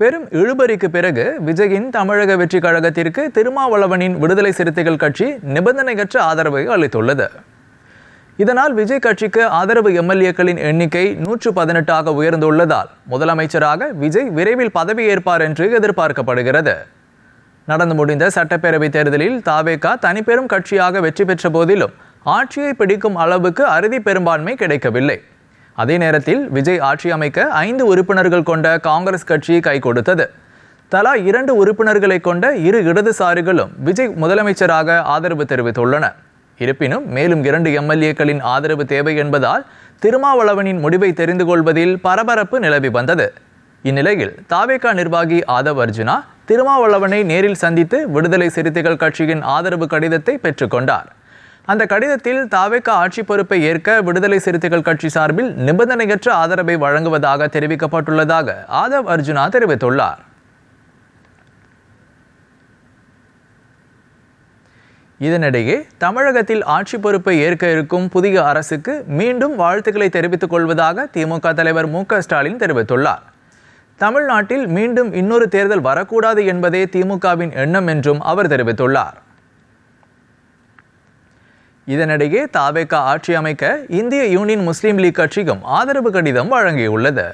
பெரும் இழுபறிக்கு பிறகு விஜயின் தமிழக வெற்றி கழகத்திற்கு திருமாவளவனின் விடுதலை சிறுத்தைகள் கட்சி நிபந்தனையற்ற ஆதரவை அளித்துள்ளது. இதனால் விஜய் கட்சிக்கு ஆதரவு எம்எல்ஏக்களின் எண்ணிக்கை 118ஆக உயர்ந்துள்ளதால் முதலமைச்சராக விஜய் விரைவில் பதவியேற்பார் என்று எதிர்பார்க்கப்படுகிறது. நடந்து முடிந்த சட்டப்பேரவை தேர்தலில் தாவேகா தனிப்பெரும் கட்சியாக வெற்றி பெற்ற போதிலும் ஆட்சியை பிடிக்கும் அளவுக்கு அறுதி பெரும்பான்மை கிடைக்கவில்லை. அதே நேரத்தில் விஜய் ஆட்சி அமைக்க 5 உறுப்பினர்கள் கொண்ட காங்கிரஸ் கட்சி கை கொடுத்தது. தலா 2 உறுப்பினர்களை கொண்ட இரு இடதுசாரிகளும் விஜய் முதலமைச்சராக ஆதரவு தெரிவித்துள்ளனர். இருப்பினும் மேலும் 2 எம்எல்ஏக்களின் ஆதரவு தேவை என்பதால் திருமாவளவனின் முடிவை தெரிந்து கொள்வதில் பரபரப்பு நிலவி வந்தது. இந்நிலையில் தாவேகா நிர்வாகி ஆதவ் அர்ஜுனா திருமாவளவனை நேரில் சந்தித்து விடுதலை சிறுத்தைகள் கட்சியின் ஆதரவு கடிதத்தை பெற்றுக்கொண்டார். அந்த கடிதத்தில் தாவேகா ஆட்சி பொறுப்பை ஏற்க விடுதலை சிறுத்தைகள் கட்சி சார்பில் நிபந்தனையற்ற ஆதரவை வழங்குவதாக தெரிவிக்கப்பட்டுள்ளதாக ஆதவ் அர்ஜுனா தெரிவித்துள்ளார். இதனிடையே தமிழகத்தில் ஆட்சி பொறுப்பை ஏற்க இருக்கும் புதிய அரசுக்கு மீண்டும் வாழ்த்துக்களை தெரிவித்துக் கொள்வதாக திமுக தலைவர் மு.க.ஸ்டாலின் தெரிவித்துள்ளார். தமிழ்நாட்டில் மீண்டும் இன்னொரு தேர்தல் வரக்கூடாது என்பதே திமுகவின் எண்ணம் என்றும் அவர் தெரிவித்துள்ளார். இதனிடையே தாவேகா ஆட்சி அமைக்க இந்திய யூனியன் முஸ்லீம் லீக் கட்சியும் ஆதரவு கடிதம் வழங்கியுள்ளது.